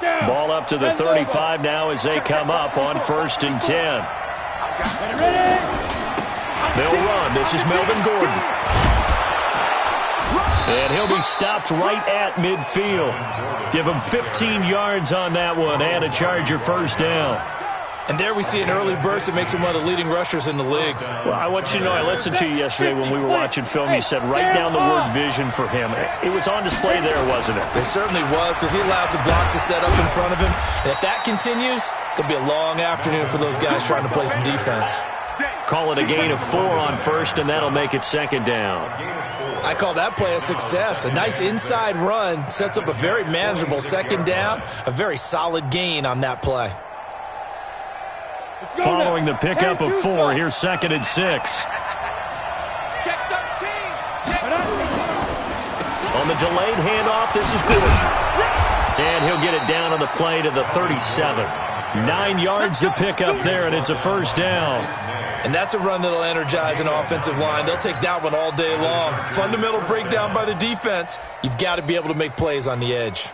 Ball up to the 35 now as they come up on 1st and 10. They'll run. This is Melvin Gordon. And he'll be stopped right at midfield. Give him 15 yards on that one and a Charger first down. And there we see an early burst that makes him one of the leading rushers in the league. Well, I want you to know, I listened to you yesterday when we were watching film. You said write down the word vision for him. It was on display there, wasn't it? It certainly was, because he allows the blocks to set up in front of him. And if that continues, it'll be a long afternoon for those guys trying to play some defense. Call it a gain of 4 on 1st, and that'll make it 2nd down. I call that play a success. A nice inside run sets up a very manageable 2nd down. A very solid gain on that play. Following the pickup of 4, here's 2nd and 6. Check 13. On the delayed handoff, this is Gordon. And he'll get it down on the play to the 37. 9 yards to pick up there, and it's a first down. And that's a run that'll energize an offensive line. They'll take that one all day long. Fundamental breakdown by the defense. You've got to be able to make plays on the edge.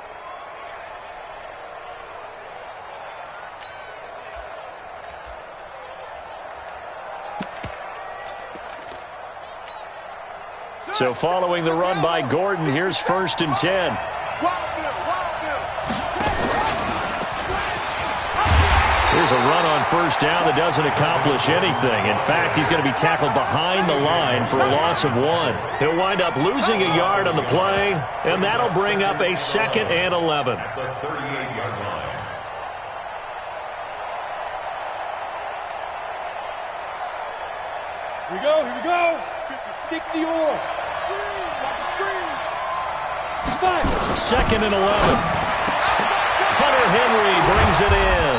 So following the run by Gordon, here's 1st and 10. Here's a run on 1st down that doesn't accomplish anything. In fact, he's going to be tackled behind the line for a loss of 1. He'll wind up losing a yard on the play, and that'll bring up a 2nd and 11. Here we go, here we go. 50-60 or. 2nd and 11. Hunter Henry brings it in.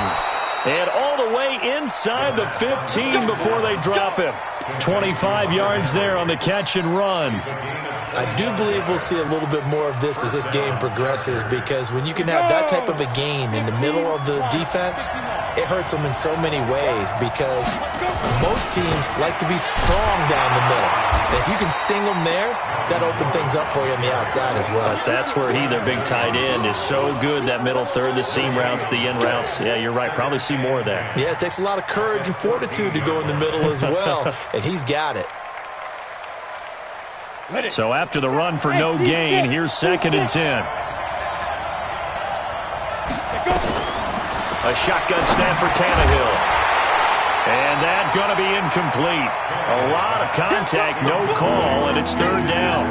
And all the way inside the 15 before they drop him. 25 yards there on the catch and run. I do believe we'll see a little bit more of this as this game progresses, because when you can have that type of a gain in the middle of the defense, it hurts them in so many ways, because most teams like to be strong down the middle. And if you can sting them there, that opens things up for you on the outside as well. But that's where their big tight end, is so good, that middle third, the seam routes, the in routes. Yeah, you're right. Probably see more of that. Yeah, it takes a lot of courage and fortitude to go in the middle as well, and he's got it. So after the run for no gain, here's 2nd and 10. A shotgun snap for Tannehill. And that's going to be incomplete. A lot of contact, no call, and it's 3rd down.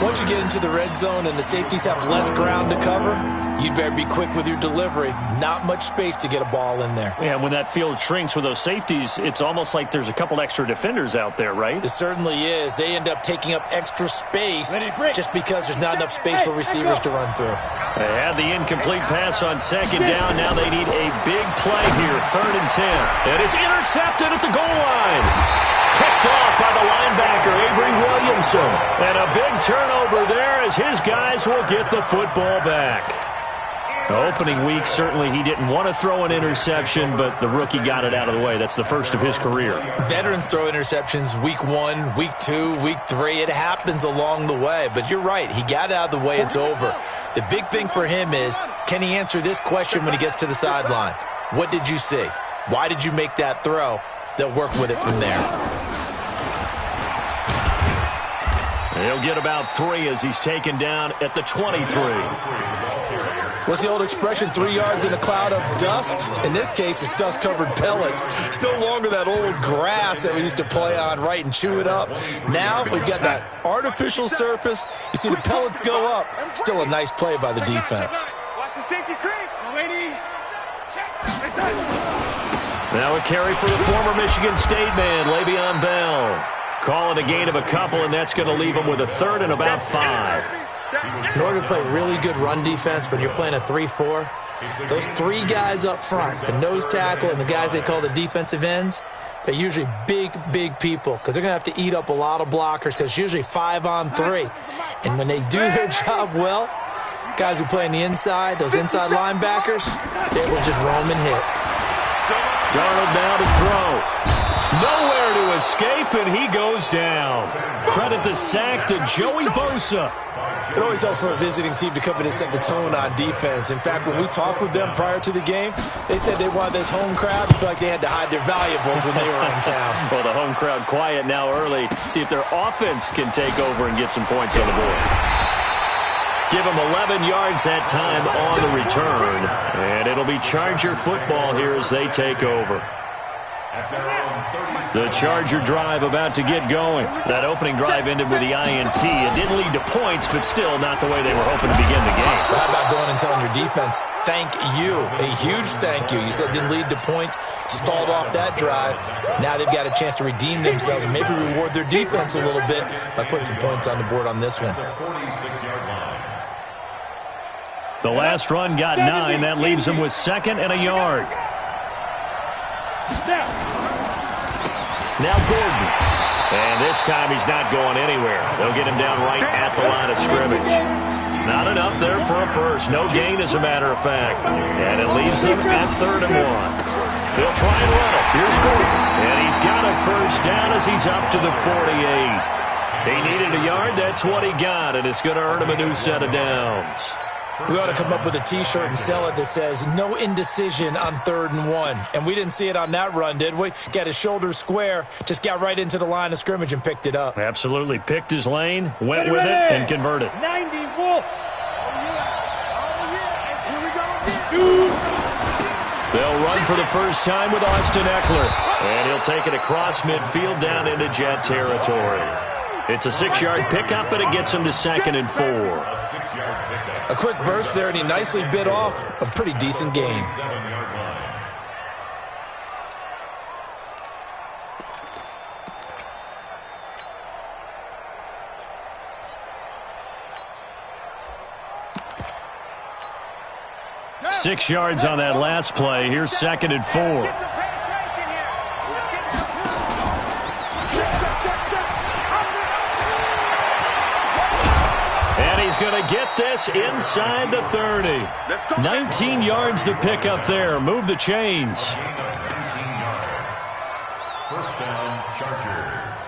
Once you get into the red zone and the safeties have less ground to cover, you'd better be quick with your delivery. Not much space to get a ball in there. Yeah, when that field shrinks with those safeties, it's almost like there's a couple extra defenders out there, right? It certainly is. They end up taking up extra space just because there's not enough space for receivers to run through. They had the incomplete pass on 2nd down. Now they need a big play here, 3rd and 10. And it's intercepted at the goal line. Picked off by the linebacker, Avery Williamson. And a big turnover there as his guys will get the football back. Opening week, certainly he didn't want to throw an interception, but the rookie got it out of the way. That's the first of his career. Veterans throw interceptions week 1, week 2, week 3. It happens along the way. But you're right. He got out of the way. It's over. The big thing for him is, can he answer this question when he gets to the sideline? What did you see? Why did you make that throw? They'll work with it from there. He'll get about 3 as he's taken down at the 23. What's the old expression, 3 yards in a cloud of dust? In this case, it's dust-covered pellets. It's no longer that old grass that we used to play on, right, and chew it up. Now we've got that artificial surface. You see the pellets go up. Still a nice play by the defense. Watch the safety creep. Now a carry for the former Michigan State man, Le'Veon Bell. Call it a gain of a couple, and that's going to leave him with a 3rd and about 5. In order to play really good run defense when you're playing a 3-4, those 3 guys up front, the nose tackle and the guys they call the defensive ends, they're usually big people, because they're going to have to eat up a lot of blockers, because it's usually 5 on 3. And when they do their job well, guys who play on the inside, those inside linebackers, they will just roam and hit. Darnold now to throw. Nowhere to escape, and he goes down. Credit the sack to Joey Bosa. It always helps for a visiting team to come in and set the tone on defense. In fact, when we talked with them prior to the game, they said they wanted this home crowd to feel like they had to hide their valuables when they were in town. Well, the home crowd quiet now early. See if their offense can take over and get some points on the board. Give them 11 yards that time on the return. And it'll be Charger football here as they take over. The Charger drive about to get going. That opening drive ended with the INT. It didn't lead to points, but still not the way they were hoping to begin the game. Well, how about going and telling your defense, thank you, a huge thank you. You said it didn't lead to points, stalled off that drive. Now they've got a chance to redeem themselves and maybe reward their defense a little bit by putting some points on the board on this one. The last run got 9. That leaves them with 2nd and a yard. Now Gordon. And this time he's not going anywhere. They'll get him down right at the line of scrimmage. Not enough there for a first. No gain, as a matter of fact. And it leaves them at 3rd and 1. They'll try and run it. Here's Gordon. And he's got a first down as he's up to the 48. He needed a yard. That's what he got. And it's going to earn him a new set of downs. We ought to come up with a T-shirt and sell it that says, no indecision on 3rd and 1. And we didn't see it on that run, did we? Got his shoulders square, just got right into the line of scrimmage and picked it up. Absolutely. Picked his lane, went with it, and converted. 90, Wolf. Oh, yeah. Here we go again. They'll run for the first time with Austin Eckler. And he'll take it across midfield down into Jet territory. It's a 6-yard pickup, and it gets him to 2nd and 4. A quick burst there, and he nicely bit off a pretty decent gain. Six yards on that last play. Here's 2nd and 4. He's going to get this inside the 30. 19 yards to pick up there. Move the chains. 19 yards. First down, Chargers.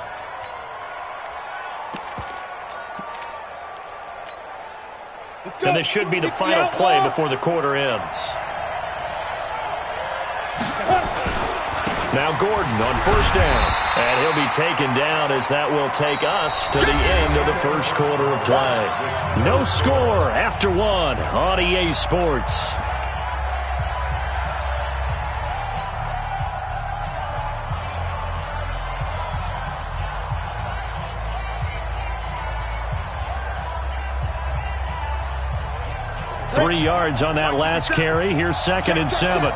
And this should be the final play before the quarter ends. Now Gordon on first down. And he'll be taken down as that will take us to the end of the first quarter of play. No score after 1 on EA Sports. Three yards on that last carry. Here's 2nd and 7.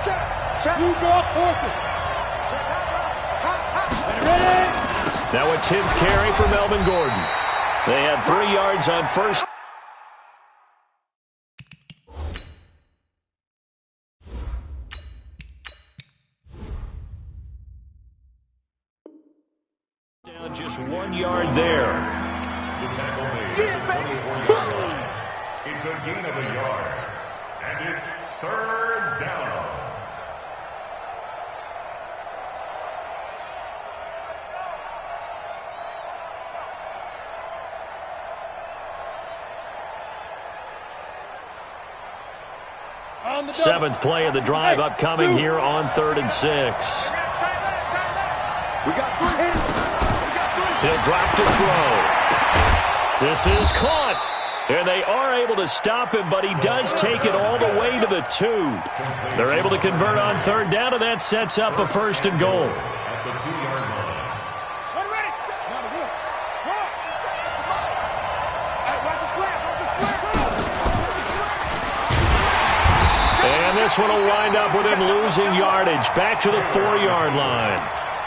Now a 10th carry for Melvin Gordon. They had 3 yards on first. Down just 1 yard there. The tackle made at the 24-yard line. It's a gain of a yard. And it's 3rd down. Seventh play of the drive upcoming here on 3rd and 6. He'll drop to throw. This is caught. And they are able to stop him, but he does take it all the way to the 2. They're able to convert on 3rd down, and that sets up a 1st and goal. At the 2-yard line. And this one will wind up with him losing yardage back to the 4-yard line.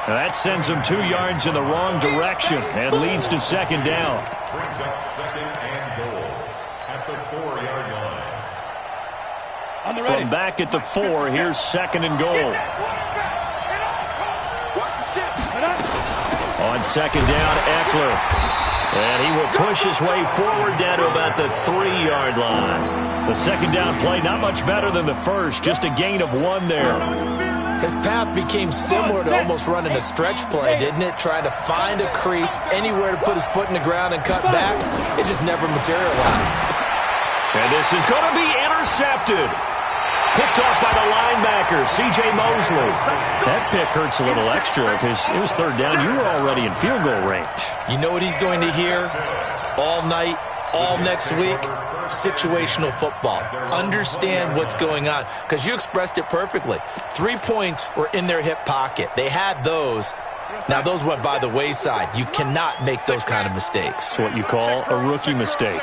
Now that sends him 2 yards in the wrong direction and leads to 2nd down. Brings up 2nd and goal at the 4-yard line. From back at the 4, here's 2nd and goal. On 2nd down, Eckler. And he will push his way forward down to about the 3-yard line. The 2nd down play, not much better than the first, just a gain of 1 there. His path became similar to almost running a stretch play, didn't it? Trying to find a crease, anywhere to put his foot in the ground and cut back. It just never materialized. And this is going to be intercepted. Picked off by the linebacker, C.J. Mosley. That pick hurts a little extra because it was third down. You were already in field goal range. You know what he's going to hear all night, all next week? Situational football. Understand what's going on, because you expressed it perfectly. 3 points were in their hip pocket. They had those. Now, those went by the wayside. You cannot make those kind of mistakes. It's what you call a rookie mistake.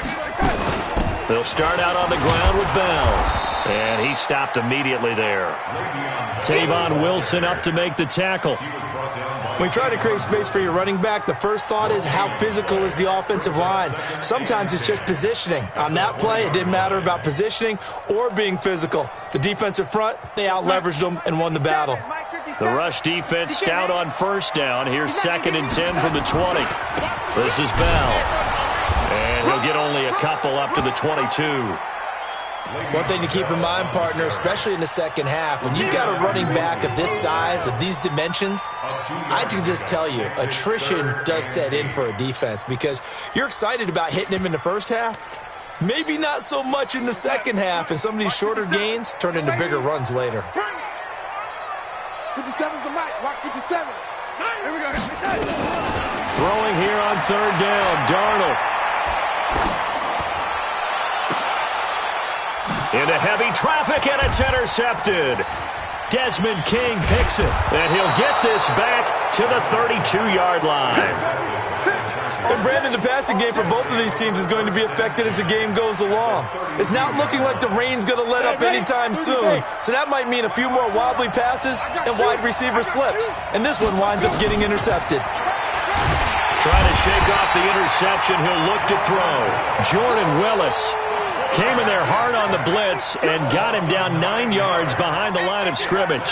They'll start out on the ground with Bell. And he stopped immediately there. Tavon Wilson up to make the tackle. When you try to create space for your running back, the first thought is how physical is the offensive line. Sometimes it's just positioning. On that play, it didn't matter about positioning or being physical. The defensive front, they out-leveraged them and won the battle. The rush defense stout on first down. Here's 2nd and 10 from the 20. This is Bell. And he'll get only a couple up to the 22. One thing to keep in mind, partner, especially in the second half, when you've got a running back of this size, of these dimensions, I can just tell you, attrition does set in for a defense because you're excited about hitting him in the first half. Maybe not so much in the second half, and some of these shorter gains turn into bigger runs later. 57's the mic. Watch 57. Here we go. Throwing here on third down, Darnold. Into heavy traffic, and it's intercepted. Desmond King picks it, and he'll get this back to the 32-yard line. And Brandon, the passing game for both of these teams is going to be affected as the game goes along. It's not looking like the rain's going to let up anytime soon, so that might mean a few more wobbly passes and wide receiver slips, and this one winds up getting intercepted. Trying to shake off the interception, he'll look to throw. Jordan Willis came in there hard on the blitz and got him down 9 yards behind the line of scrimmage.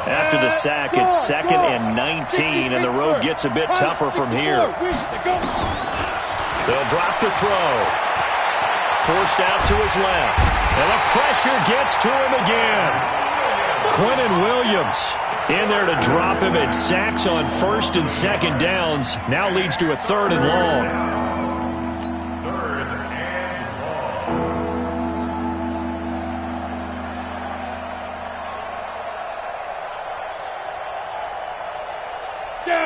After the sack, it's 2nd and 19, and the road gets a bit tougher from here. They'll drop the throw. Forced out to his left. And the pressure gets to him again. Quentin Williams in there to drop him, and sacks on 1st and 2nd downs. Now leads to a 3rd and long.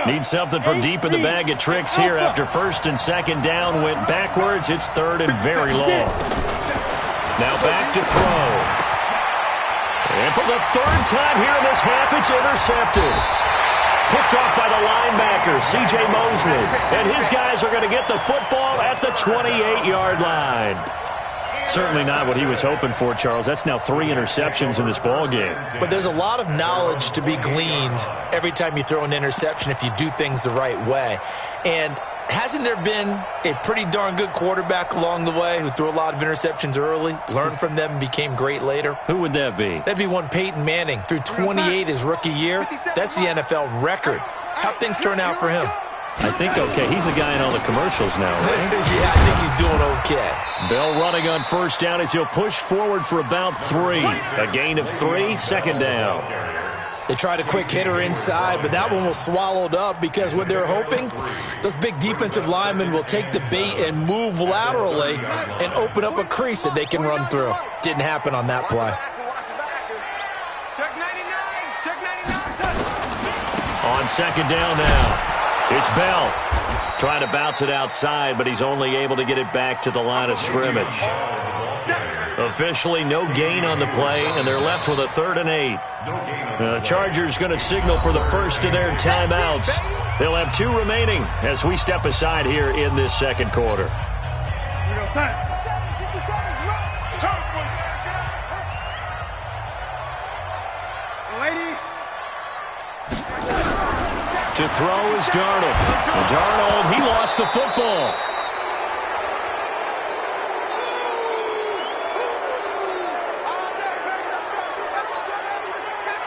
Need something from deep in the bag of tricks here after 1st and 2nd down went backwards. It's 3rd and very long. Now back to throw. And for the 3rd time here in this half, it's intercepted. Picked off by the linebacker, C.J. Mosley. And his guys are going to get the football at the 28-yard line. Certainly not what he was hoping for, Charles. That's now 3 interceptions in this ball game. But there's a lot of knowledge to be gleaned every time you throw an interception if you do things the right way. And hasn't there been a pretty darn good quarterback along the way who threw a lot of interceptions early, learned from them, and became great later? Who would that be? That'd be one Peyton Manning. Threw 28 his rookie year. That's the NFL record. How'd things turn out for him? I think okay. He's a guy in all the commercials now, right? Yeah, I think he's doing okay. Bell running on 1st down as he'll push forward for about 3. A gain of 3, 2nd down. They tried a quick hitter inside, but that one was swallowed up because what they're hoping, those big defensive linemen will take the bait and move laterally and open up a crease that they can run through. Didn't happen on that play. Check 99. Check 99. On 2nd down now. It's Bell trying to bounce it outside, but he's only able to get it back to the line of scrimmage. Officially no gain on the play, and they're left with a 3rd and 8. The Chargers going to signal for the first of their timeouts. They'll have 2 remaining as we step aside here in this 2nd quarter. Here we go, son. Lady. To throw is Darnold. Darnold, he lost the football.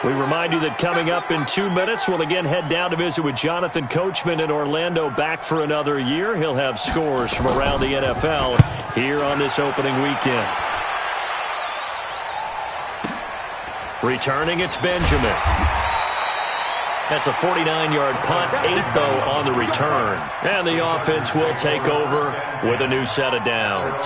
We remind you that coming up in 2 minutes, we'll again head down to visit with Jonathan Coachman in Orlando, back for another year. He'll have scores from around the NFL here on this opening weekend. Returning, it's Benjamin. That's a 49-yard punt, 8, though, on the return. And the offense will take over with a new set of downs.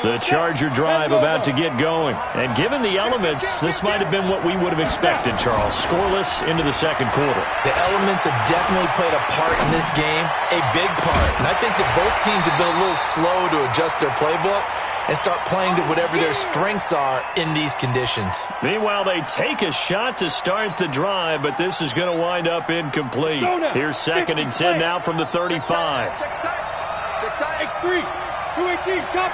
The Charger drive about to get going. And given the elements, this might have been what we would have expected, Charles. Scoreless into the second quarter. The elements have definitely played a part in this game, a big part. And I think that both teams have been a little slow to adjust their playbook and start playing to whatever their strengths are in these conditions. Meanwhile, they take a shot to start the drive, but this is going to wind up incomplete. Here's 2nd and 10 now from the 35. X3, 218, chop.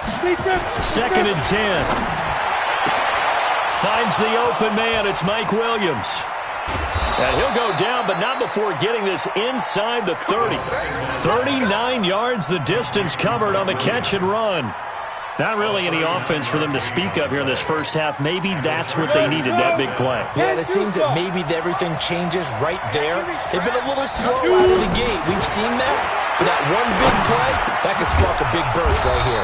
2nd and 10. Finds the open man. It's Mike Williams. And he'll go down, but not before getting this inside the 30. 39 yards the distance covered on the catch and run. Not really any offense for them to speak of here in this first half. Maybe that's what they needed, that big play. Yeah, it seems that maybe everything changes right there. They've been a little slow out of the gate. We've seen that. But that one big play, that can spark a big burst right here.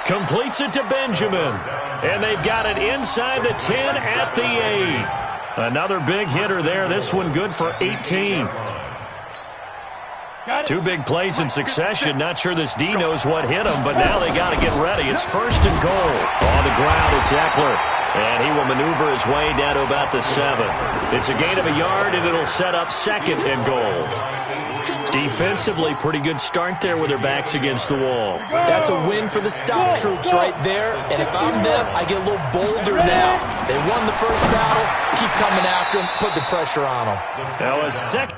Completes it to Benjamin. And they've got it inside the 10 at the 8. Another big hitter there. This one good for 18. 2 big plays in succession. Not sure this D knows what hit him, but now they got to get ready. It's 1st and goal. On the ground, it's Eckler. And he will maneuver his way down to about the 7. It's a gain of a yard, and it'll set up 2nd and goal. Defensively, pretty good start there with their backs against the wall. That's a win for the stop troops right there. And if I'm them, I get a little bolder now. They won the first battle. Keep coming after them. Put the pressure on them. Now a second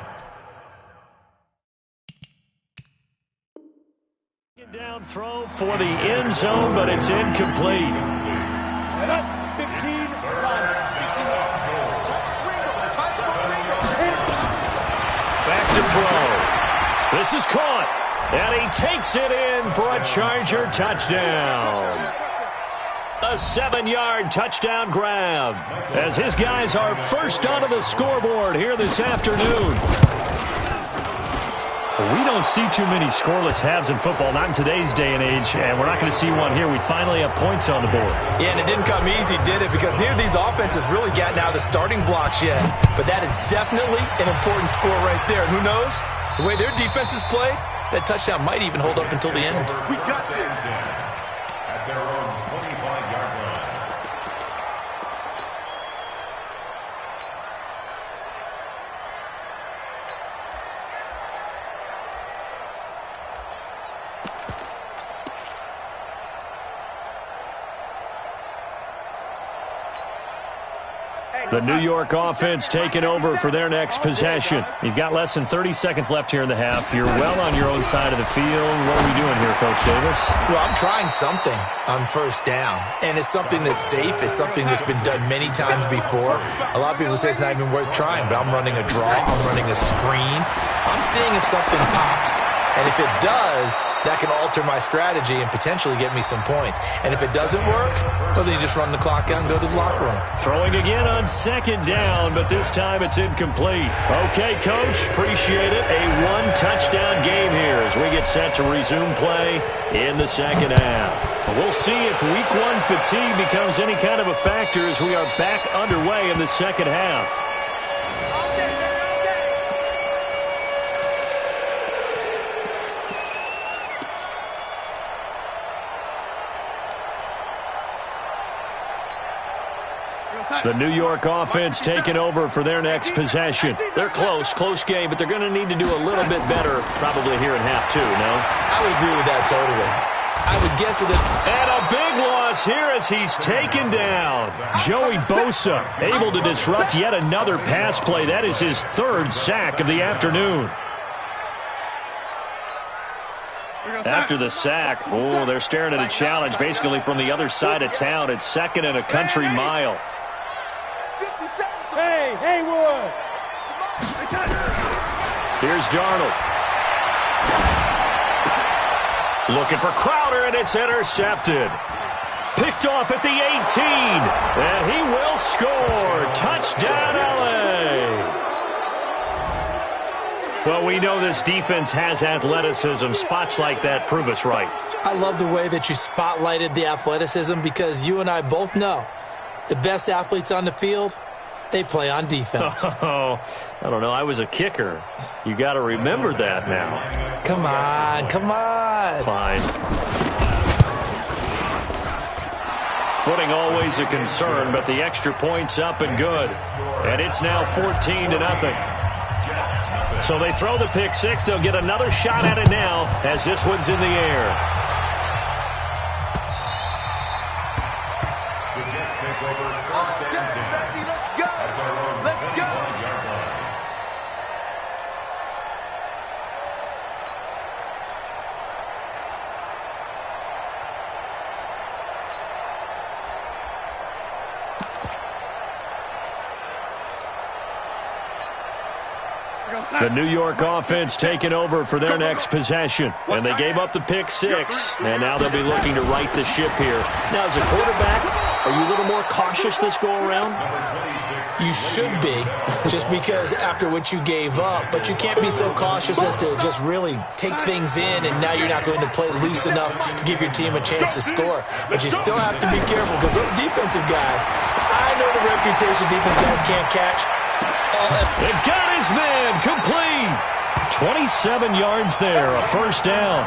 down throw for the end zone, but it's incomplete. 15. Back to throw. This is caught, and he takes it in for a Charger touchdown. A 7-yard touchdown grab as his guys are first onto the scoreboard here this afternoon. We don't see too many scoreless halves in football, not in today's day and age, and we're not going to see one here. We finally have points on the board. Yeah, and it didn't come easy, did it? Because neither of these offenses really got out of the starting blocks yet. But that is definitely an important score right there. And who knows? The way their defenses play, that touchdown might even hold up until the end. We got this at their own 25-yard line. The New York offense taking over for their next possession. You've got less than 30 seconds left here in the half. You're well on your own side of the field. What are we doing here, Coach Davis? Well, I'm trying something on first down, and it's something that's safe. It's something that's been done many times before. A lot of people say it's not even worth trying, but I'm running a draw. I'm running a screen. I'm seeing if something pops. And if it does, that can alter my strategy and potentially get me some points. And if it doesn't work, well, then you just run the clock out and go to the locker room. Throwing again on 2nd down, but this time it's incomplete. Okay, Coach, appreciate it. A 1-touchdown game here as we get set to resume play in the second half. We'll see if Week 1 fatigue becomes any kind of a factor as we are back underway in the second half. The New York offense taking over for their next possession. They're close game, but they're going to need to do a little bit better probably here in half 2, no? I would agree with that totally. I would guess it. And a big loss here as he's taken down. Joey Bosa able to disrupt yet another pass play. That is his 3rd sack of the afternoon. After the sack, they're staring at a challenge basically from the other side of town. It's 2nd and a country mile. Hey, Haywood! Here's Darnold. Looking for Crowder, and it's intercepted. Picked off at the 18, and he will score. Touchdown, L.A. Well, we know this defense has athleticism. Spots like that prove us right. I love the way that you spotlighted the athleticism because you and I both know the best athletes on the field, they play on defense. Oh, I don't know. I was a kicker. You got to remember that now. Come on, come on. Fine. Footing always a concern, but the extra point's up and good. And it's now 14-0. So they throw the pick six. They'll get another shot at it now as this one's in the air. The Jets take over first and 10. Let's go! Let's go! The New York offense taking over for their next possession. And they gave up the pick six, and now they'll be looking to right the ship here. Now, as a quarterback, are you a little more cautious this go-around? You should be, just because after what you gave up, but you can't be so cautious as to just really take things in, and now you're not going to play loose enough to give your team a chance to score. But you still have to be careful because those defensive guys, I know the reputation defense guys can't catch. They got his man complete. 27 yards there, a first down.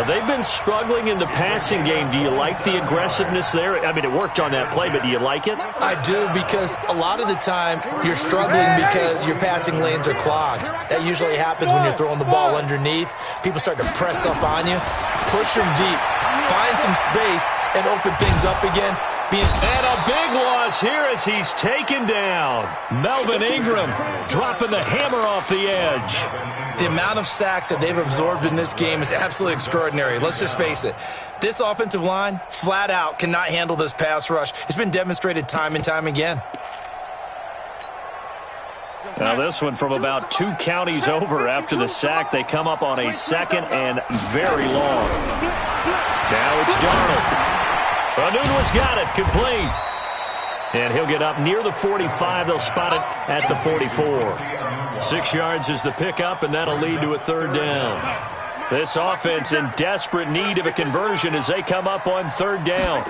They've been struggling in the passing game. Do you like the aggressiveness there? I mean, it worked on that play, but do you like it? I do, because a lot of the time you're struggling because your passing lanes are clogged. That usually happens when you're throwing the ball underneath. People start to press up on you. Push them deep. Find some space and open things up again. And a big loss here as he's taken down. Melvin Ingram dropping the hammer off the edge. The amount of sacks that they've absorbed in this game is absolutely extraordinary. Let's just face it. This offensive line, flat out, cannot handle this pass rush. It's been demonstrated time and time again. Now this one from about 2 counties over after the sack. They come up on a second and very long. Now it's Darnold. Anunua's got it, complete. And he'll get up near the 45. They'll spot it at the 44. 6 yards is the pickup, and that'll lead to a third down. This offense in desperate need of a conversion as they come up on third down.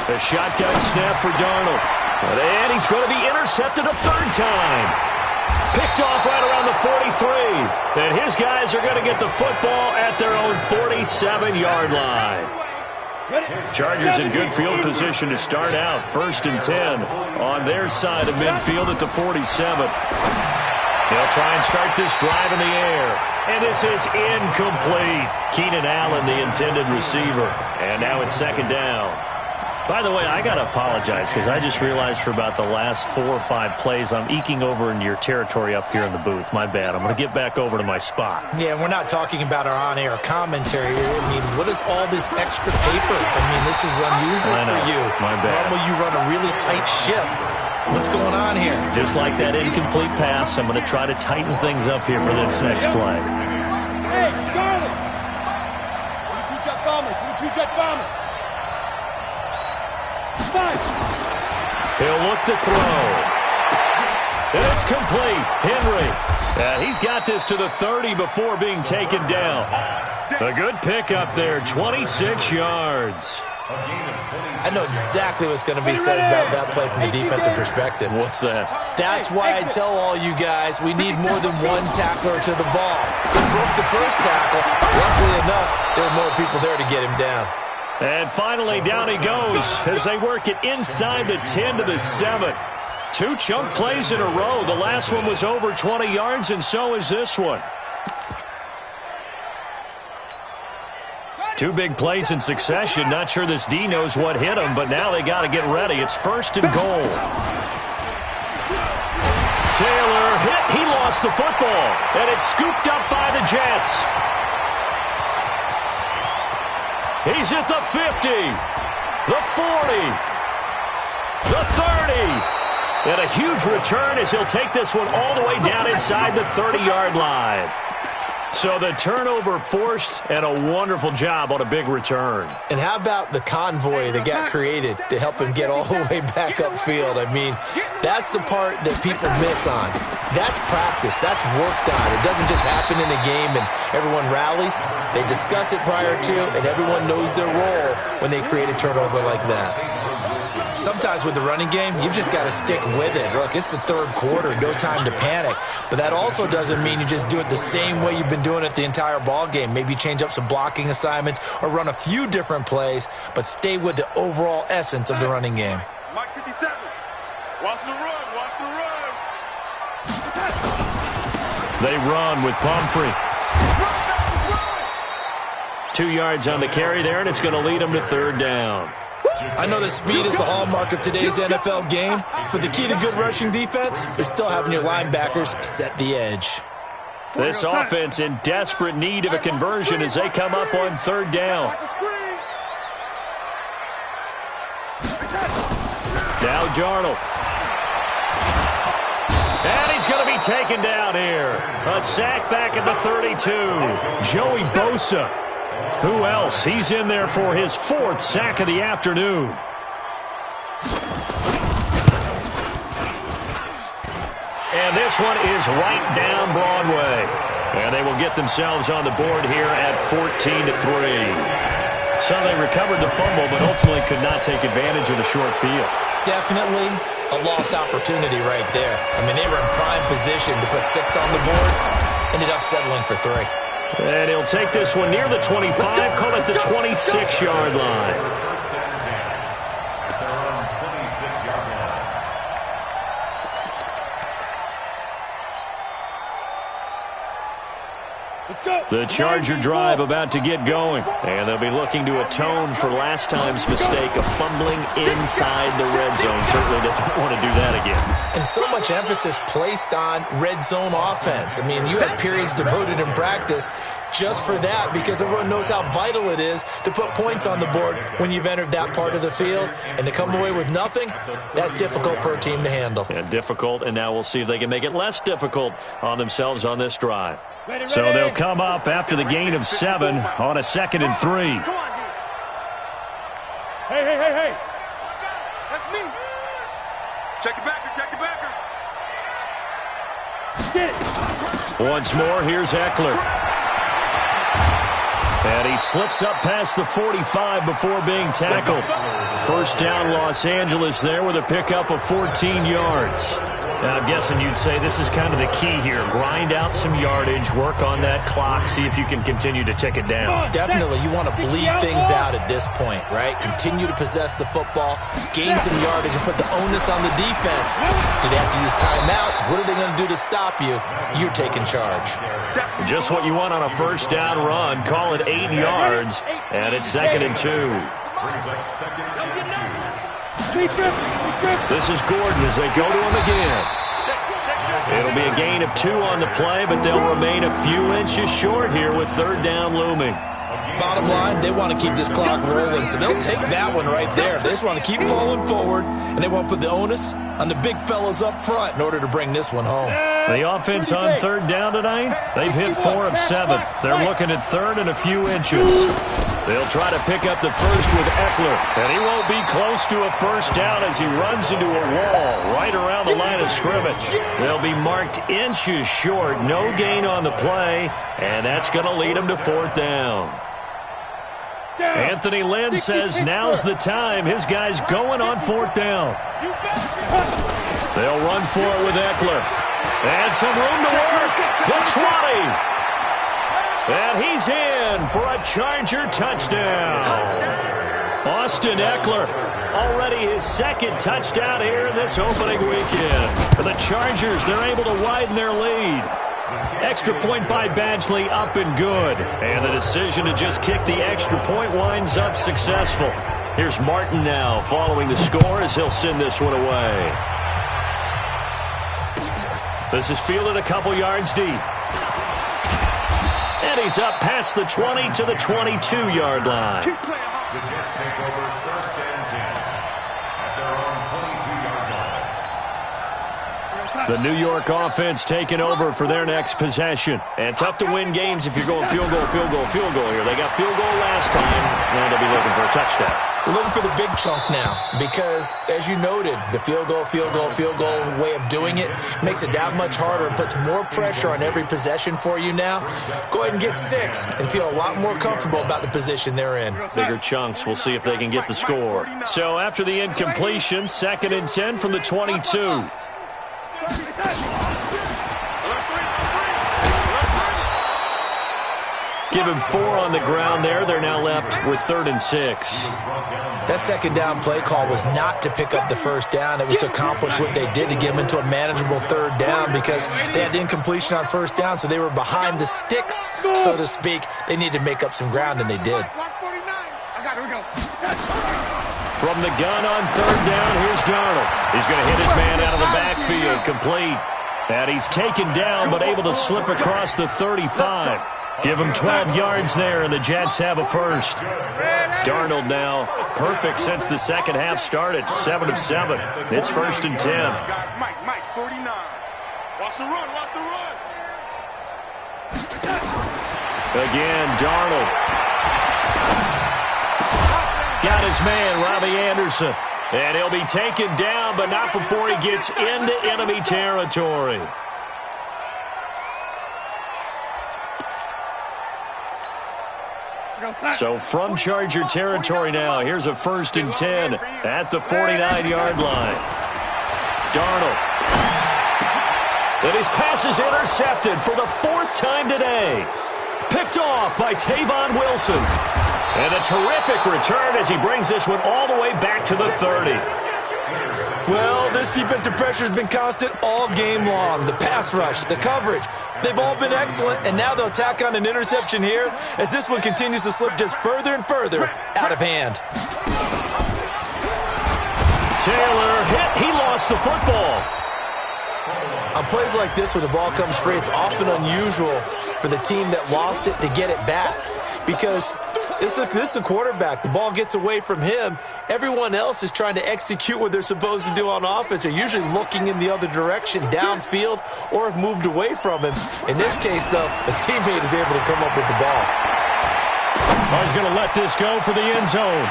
The shotgun snap for Darnold. And he's going to be intercepted a third time. Picked off right around the 43. And his guys are going to get the football at their own 47-yard line. Chargers in good field position to start out. 1st and 10 on their side of midfield at the 47. They'll try and start this drive in the air. And this is incomplete. Keenan Allen, the intended receiver. And now it's 2nd down. By the way, I got to apologize because I just realized for about the last 4 or 5 plays, I'm eking over into your territory up here in the booth. My bad. I'm going to get back over to my spot. Yeah, we're not talking about our on-air commentary here. I mean, what is all this extra paper? I mean, this is unusual for you. My bad. Normally you run a really tight ship. What's going on here? Just like that incomplete pass, I'm going to try to tighten things up here for this next play. Hey, Charlie! 22-jet bomber, 22-jet bomber. He'll look to throw. And it's complete. Henry. He's got this to the 30 before being taken down. A good pickup there, 26 yards. I know exactly what's going to be said about that play from the defensive perspective. What's that? That's why I tell all you guys we need more than one tackler to the ball. He broke the first tackle. Luckily enough, there were more people there to get him down. And finally, down he goes as they work it inside the 10 to the 7. 2 chunk plays in a row. The last one was over 20 yards, and so is this one. 2 big plays in succession. Not sure this D knows what hit him, but now they got to get ready. It's 1st and goal. Taylor hit. He lost the football, and it's scooped up by the Jets. He's at the 50, the 40, the 30. And a huge return as he'll take this one all the way down inside the 30-yard line. So the turnover forced, and a wonderful job on a big return. And how about the convoy that got created to help him get all the way back upfield? I mean, that's the part that people miss on. That's practice. That's worked on. It doesn't just happen in a game and everyone rallies. They discuss it prior to, and everyone knows their role when they create a turnover like that. Sometimes with the running game, you've just got to stick with it. Look, it's the third quarter, no time to panic. But that also doesn't mean you just do it the same way you've been doing it the entire ball game. Maybe change up some blocking assignments or run a few different plays, but stay with the overall essence of the running game. Mike 57. Watch the run. Watch the run. They run with Pumphrey. 2 yards on the carry there, and it's going to lead them to third down. I know that speed is the hallmark of today's NFL game, but the key to good rushing defense is still having your linebackers set the edge. This offense in desperate need of a conversion as they come up on third down. Now Darnold. And he's going to be taken down here. A sack back at the 32. Joey Bosa. Who else? He's in there for his 4th sack of the afternoon. And this one is right down Broadway. And they will get themselves on the board here at 14-3. So they recovered the fumble, but ultimately could not take advantage of the short field. Definitely a lost opportunity right there. I mean, they were in prime position to put 6 on the board. Ended up settling for 3. And he'll take this one near the 25, call it the 26-yard line. The Charger drive about to get going, and they'll be looking to atone for last time's mistake of fumbling inside the red zone. Certainly they don't want to do that again. And so much emphasis placed on red zone offense. I mean, you have periods devoted in practice just for that because everyone knows how vital it is to put points on the board when you've entered that part of the field. And to come away with nothing, that's difficult for a team to handle. Yeah, difficult, and now we'll see if they can make it less difficult on themselves on this drive. So they'll come up after the gain of 7 on a 2nd and 3. Hey. That's me. Check it backer, check it backer. Get it. Once more, here's Eckler. And he slips up past the 45 before being tackled. First down, Los Angeles there with a pickup of 14 yards. Now, I'm guessing you'd say this is kind of the key here. Grind out some yardage, work on that clock, see if you can continue to tick it down. Definitely, you want to bleed things out at this point, right? Continue to possess the football, gain some yardage, and put the onus on the defense. Do they have to use timeouts? What are they going to do to stop you? You're taking charge. Just what you want on a first down run. Call it 8 yards, and it's 2nd and 2. This is Gordon as they go to him again. It'll be a gain of 2 on the play, but they'll remain a few inches short here with third down looming. Bottom line, they want to keep this clock rolling, so they'll take that one right there. They just want to keep falling forward, and they want to put the onus on the big fellas up front in order to bring this one home. The offense on third down tonight, they've hit 4 of 7. They're looking at third and a few inches. They'll try to pick up the first with Eckler, and he won't be close to a first down as he runs into a wall right around the line of scrimmage. They'll be marked inches short, no gain on the play, and that's going to lead them to 4th down. Anthony Lynn says now's the time. His guy's going on 4th down. They'll run for it with Eckler. And some room to work. The 20. And he's in for a Charger touchdown. Austin Eckler, already his 2nd touchdown here in this opening weekend. For the Chargers, they're able to widen their lead. Extra point by Badgley up and good. And the decision to just kick the extra point winds up successful. Here's Martin now following the score as he'll send this one away. This is fielded a couple yards deep. And he's up past the 20 to the 22-yard line. The Jets take over 1st and 10 at their own 22-yard The New York offense taking over for their next possession. And tough to win games if you're going field goal, field goal, field goal here. They got field goal last time, and they'll be looking for a touchdown. We're looking for the big chunk now because, as you noted, the field goal way of doing it makes it that much harder and puts more pressure on every possession for you now. Go ahead and get 6 and feel a lot more comfortable about the position they're in. Bigger chunks. We'll see if they can get the score. So after the incompletion, 2nd and 10 from the 22. Give him 4 on the ground there. They're now left with 3rd and 6. That 2nd down play call was not to pick up the 1st down. It was to accomplish what they did, to get them into a manageable 3rd down because they had incompletion on 1st down, so they were behind the sticks, so to speak. They needed to make up some ground, and they did. From the gun on 3rd down, here's Darnold. He's going to hit his man out of the backfield, complete. And he's taken down, but able to slip across the 35. Give him 12 yards there, and the Jets have a first. Darnold now perfect since the second half started, 7 of 7. It's 1st and 10. Mike, 49. Watch the run, watch the run. Again, Darnold. Got his man, Robbie Anderson. And he'll be taken down, but not before he gets into enemy territory. So from Charger territory now, here's a 1st and 10 at the 49-yard line. Darnold. And his pass is intercepted for the 4th time today. Picked off by Tavon Wilson. And a terrific return as he brings this one all the way back to the 30. Well, this defensive pressure has been constant all game long. The pass rush, the coverage, they've all been excellent, and now they'll tack on an interception here as this one continues to slip just further and further out of hand. Taylor hit. He lost the football. On plays like this, when the ball comes free, it's often unusual for the team that lost it to get it back because this is the quarterback. The ball gets away from him. Everyone else is trying to execute what they're supposed to do on offense. They're usually looking in the other direction, downfield, or have moved away from him. In this case, though, the teammate is able to come up with the ball. Oh, he's going to let this go for the end zone.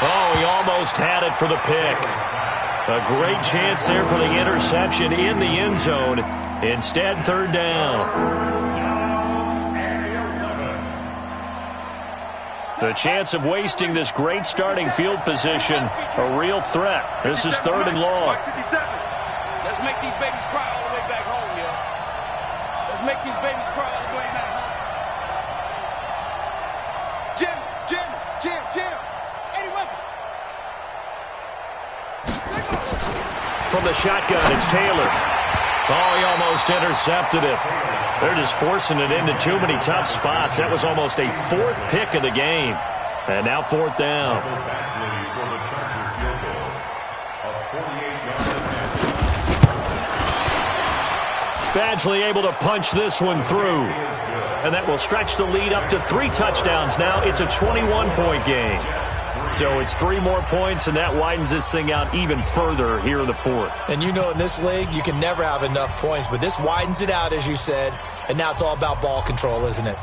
Oh, he almost had it for the pick. A great chance there for the interception in the end zone. Instead, 3rd down. The chance of wasting this great starting field position, a real threat. This is 3rd and long. Let's make these babies cry all the way back home, yo. Let's make these babies cry all the way back home. Jim. Eddie Weapon. From the shotgun, it's Taylor. Oh, he almost intercepted it. They're just forcing it into too many tough spots. That was almost a 4th pick of the game. And now 4th down. Badgley able to punch this one through. And that will stretch the lead up to 3 touchdowns now. It's a 21-point game. So it's 3 more points, and that widens this thing out even further here in the 4th. And you know in this league, you can never have enough points, but this widens it out, as you said, and now it's all about ball control, isn't it?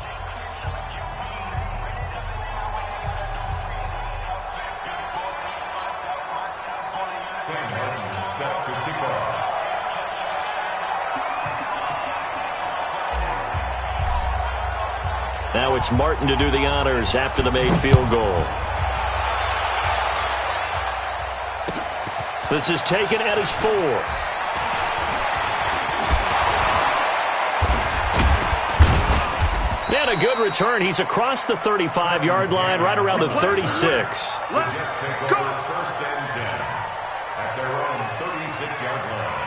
Now it's Martin to do the honors after the made field goal. This is taken at his 4. And a good return. He's across the 35-yard line, right around the 36. Let's take over 1st and 10 at their own 36-yard line.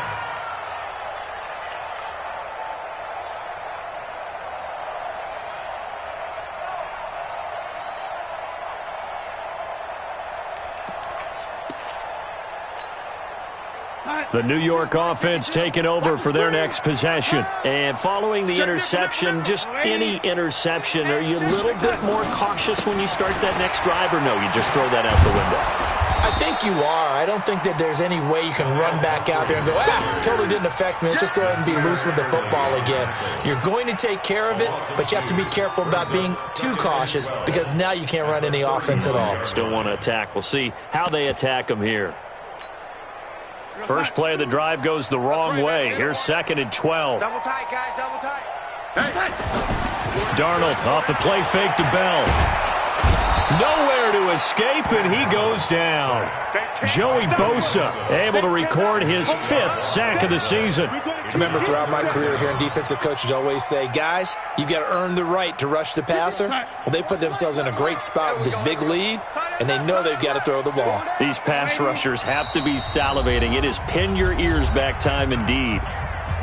The New York offense taking over for their next possession. And following the interception, just any interception, are you a little bit more cautious when you start that next drive, or no, you just throw that out the window? I think you are. I don't think that there's any way you can run back out there and go, totally didn't affect me. Let's just go ahead and be loose with the football again. You're going to take care of it, but you have to be careful about being too cautious because now you can't run any offense at all. Still want to attack. We'll see how they attack them here. First play of the drive goes the wrong way. Here's 2nd and 12. Double tight, guys, double tight. Darnold off the play fake to Bell. Nowhere to escape, and he goes down. Joey Bosa able to record his 5th sack of the season. Remember, throughout my career here in defensive coaches always say, guys, you got to earn the right to rush the passer. Well, they put themselves in a great spot with this big lead, and they know they've got to throw the ball. These pass rushers have to be salivating. It is pin your ears back time indeed.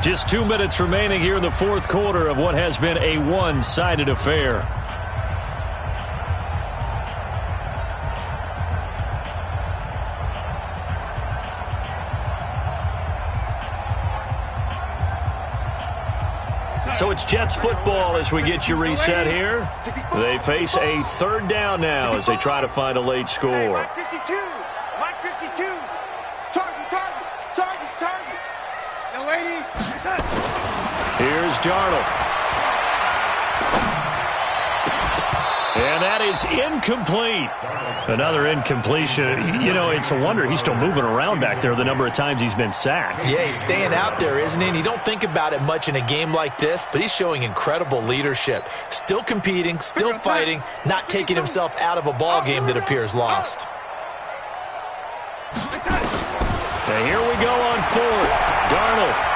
Just 2 minutes remaining here in the 4th quarter of what has been a one-sided affair. So it's Jets football as we get you reset here. They face a 3rd down now as they try to find a late score. Mike 52. Mike 52. Target. No, lady. Here's Darnold. And that is incomplete. Another incompletion. You know, it's a wonder he's still moving around back there the number of times he's been sacked. Yeah, he's staying out there, isn't he? And you don't think about it much in a game like this, but he's showing incredible leadership. Still competing, still fighting, not taking himself out of a ball game that appears lost. And here we go on 4th. Darnold.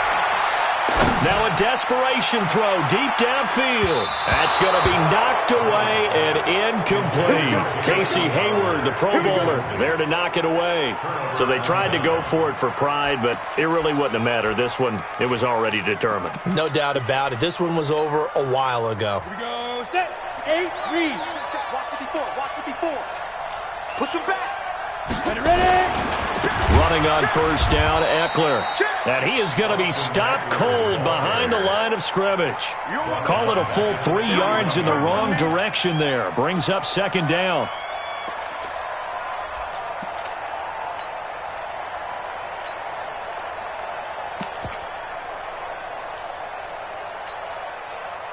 Now a desperation throw deep downfield. That's going to be knocked away and incomplete. Casey Hayward, the Pro Bowler, there to knock it away. So they tried to go for it for pride, but it really wouldn't have mattered. This one, it was already determined. No doubt about it. This one was over a while ago. Here we go. Set. 8. Read. Walk 54. Walk 54. Push him back. Ready. Running on 1st down, Eckler. And he is going to be stopped cold behind the line of scrimmage. Call it a full 3 yards in the wrong direction there. Brings up 2nd down.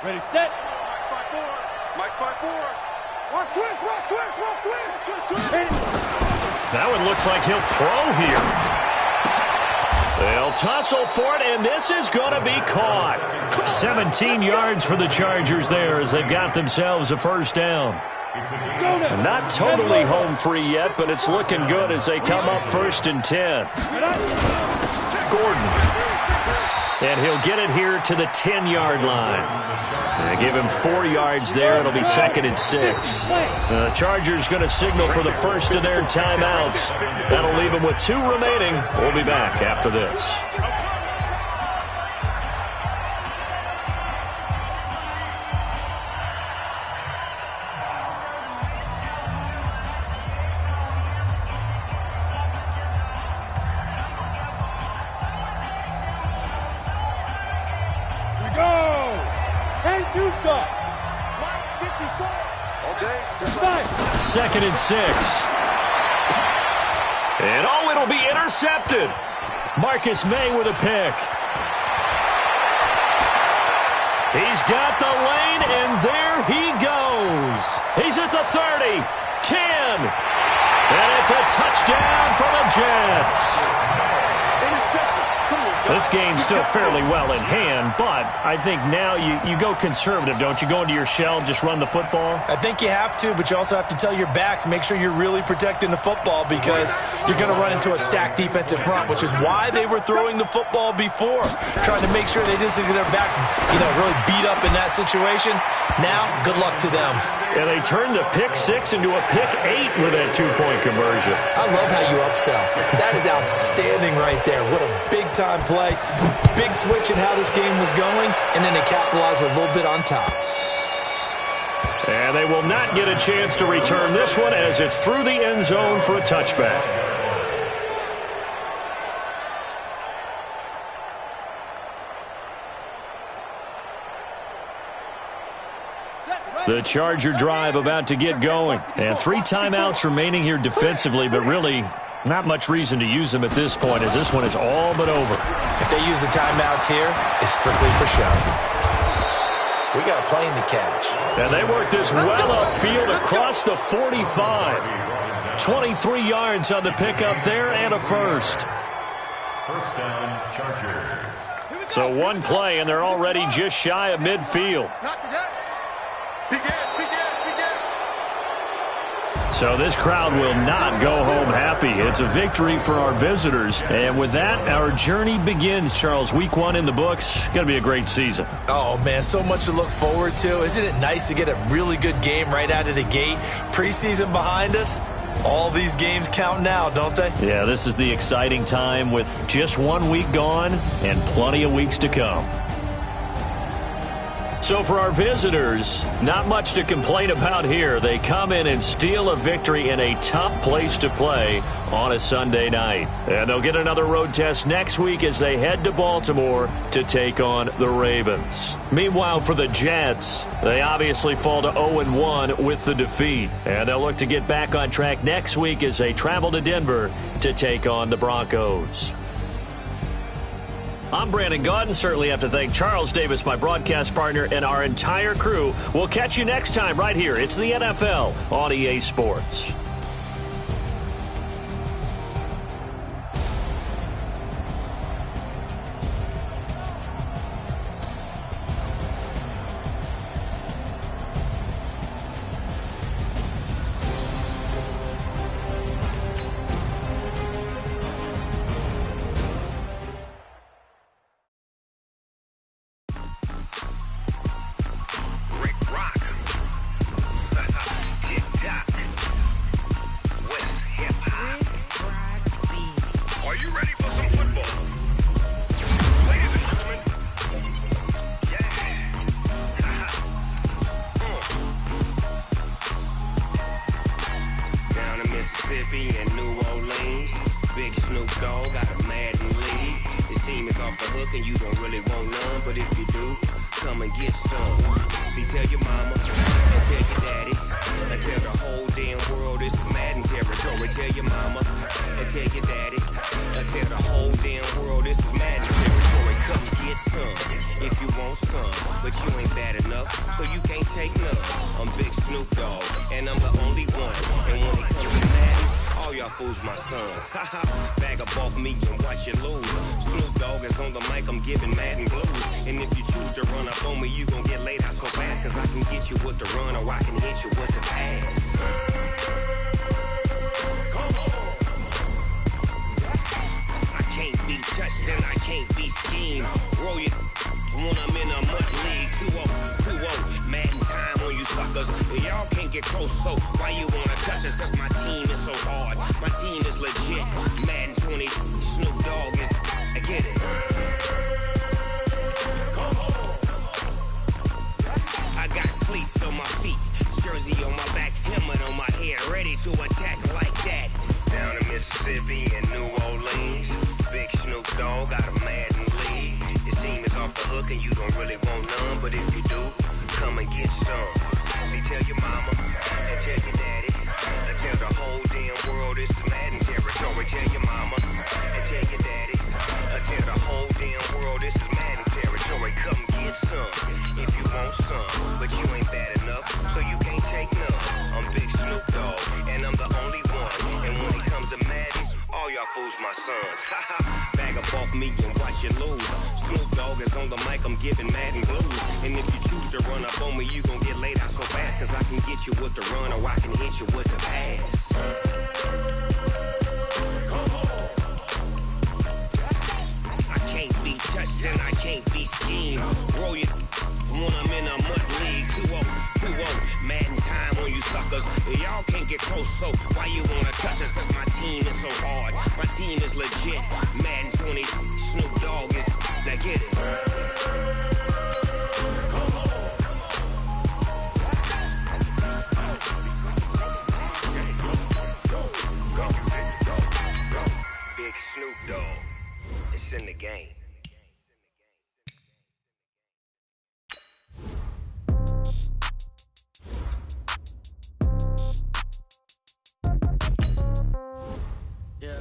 Ready, set. Mike 5-4. Watch twist. That one looks like he'll throw here. They'll tussle for it, and this is going to be caught. 17 yards for the Chargers there as they've got themselves a 1st down. Not totally home free yet, but it's looking good as they come up 1st and 10. Gordon. And he'll get it here to the 10-yard line. They give him 4 yards there. It'll be 2nd and 6. The Chargers going to signal for the first of their timeouts. That'll leave them with 2 remaining. We'll be back after this. Second and 6. And it'll be intercepted. Marcus May with a pick. He's got the lane, and there he goes. He's at the 30, 10. And it's a touchdown for the Jets. This game's still fairly well in hand, but I think now you go conservative, don't you? Go into your shell, just run the football? I think you have to, but you also have to tell your backs, make sure you're really protecting the football because you're going to run into a stacked defensive front, which is why they were throwing the football before, trying to make sure they didn't get their backs, really beat up in that situation. Now, good luck to them. And they turned the pick 6 into a pick 8 with that 2-point conversion. I love how you upsell. That is outstanding right there. What a big-time play. Big switch in how this game was going, and then they capitalized with a little bit on top. And they will not get a chance to return this one as it's through the end zone for a touchback. The Charger drive about to get going. And 3 timeouts remaining here defensively, but really Not much reason to use them at this point, as this one is all but over. If they use the timeouts here, it's strictly for show. We got a plane to catch. And they work this well upfield across the 45. 23 yards on the pickup there and a first. First down, Chargers. So one play, and they're already just shy of midfield. Not today. Begin. So this crowd will not go home happy. It's a victory for our visitors. And with that, our journey begins, Charles. Week 1 in the books. Going to be a great season. Oh, man, so much to look forward to. Isn't it nice to get a really good game right out of the gate? Preseason behind us. All these games count now, don't they? Yeah, this is the exciting time with just 1 week gone and plenty of weeks to come. So for our visitors, not much to complain about here. They come in and steal a victory in a tough place to play on a Sunday night. And they'll get another road test next week as they head to Baltimore to take on the Ravens. Meanwhile, for the Jets, they obviously fall to 0-1 with the defeat. And they'll look to get back on track next week as they travel to Denver to take on the Broncos. I'm Brandon Gaudin. Certainly have to thank Charles Davis, my broadcast partner, and our entire crew. We'll catch you next time right here. It's the NFL on EA Sports. Yeah.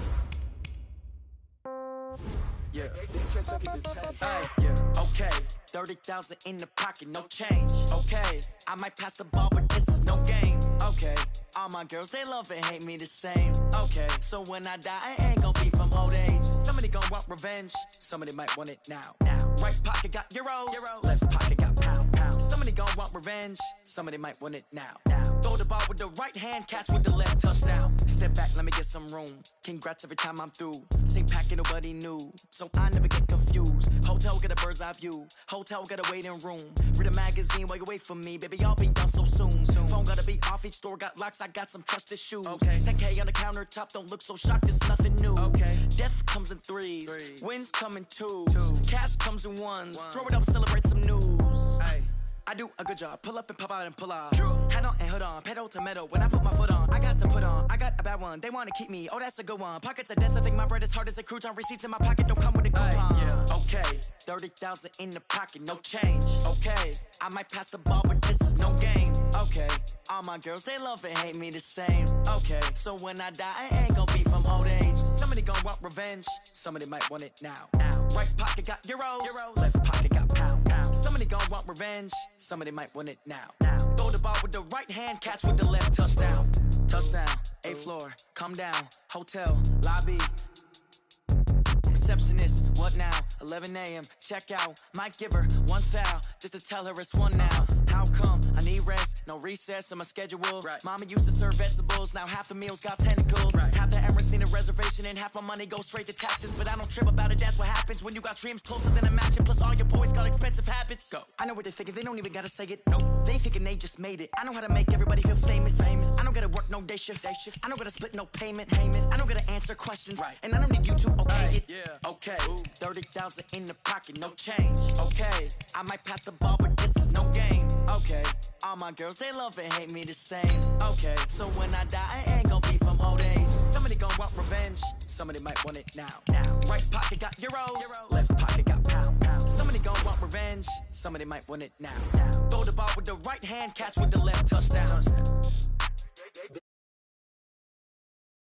Okay, 30,000 in the pocket, no change. Okay, I might pass the ball, but this is no game. Okay, all my girls, they love and hate me the same. Okay, so when I die, I ain't gon' be from old age. Somebody gon' want revenge, somebody might want it now. Right pocket got euros, left pocket got pound. Somebody gon' want revenge, somebody might want it now. Throw the ball with the right hand, catch with the left, touchdown. Step back, let me get some room. Congrats every time I'm through. Same packet, nobody knew, so I never get confused. Hotel get a bird's eye view, hotel get a waiting room. Read a magazine while you wait for me, baby, I'll be done so soon. Phone gotta be off, each store got locks, I got some trusted shoes. 10K on the countertop, don't look so shocked, it's nothing new. Death comes in threes, wins come in twos, cash comes in ones. Throw it up, celebrate some news. I do a good job, pull up and pop out and pull out. Head on and hood on, pedal to metal. When I put my foot on, I got to put on. I got a bad one, they wanna keep me, oh that's a good one. Pockets are dense, I think my bread is hard as a crouton. Receipts in my pocket don't come with a coupon. Okay, 30,000 in the pocket, no change. Okay, I might pass the ball, but this is no game. Okay, all my girls, they love and hate me the same. Okay, so when I die, I ain't gon' be from old age. Somebody gon' want revenge, somebody might want it now. Right pocket got euros, left pocket got pound. Somebody gon' want revenge, somebody might want it now. Throw the ball with the right hand, catch with the left, touchdown. Touchdown, 8th floor, come down, hotel, lobby. Receptionist, what now? 11 a.m., check out. Might give her one foul, just to tell her it's one now. How come? I need rest, no recess in my schedule. Mama used to serve vegetables, now half the meals got tentacles. Half the errands need a reservation and half my money goes straight to taxes. But I don't trip about it, that's what happens when you got dreams closer than a matching. Plus all your boys got expensive habits. Go. I know what they're thinking, they don't even gotta say it. Nope. They thinking they just made it. I know how to make everybody feel famous. I don't gotta work no day shift. I don't gotta split no payment. I don't gotta answer questions. And I don't need you to okay it. Okay, 30,000 in the pocket, no change. Okay, I might pass the ball, but this is no game. Okay, all my girls, they love and hate me the same. Okay, so when I die, I ain't gon' be from old age. Somebody gon' want revenge, somebody might want it now. Right pocket got euros, left pocket got pound. Somebody gon' want revenge, somebody might want it now. Throw the ball with the right hand, catch with the left, touchdown.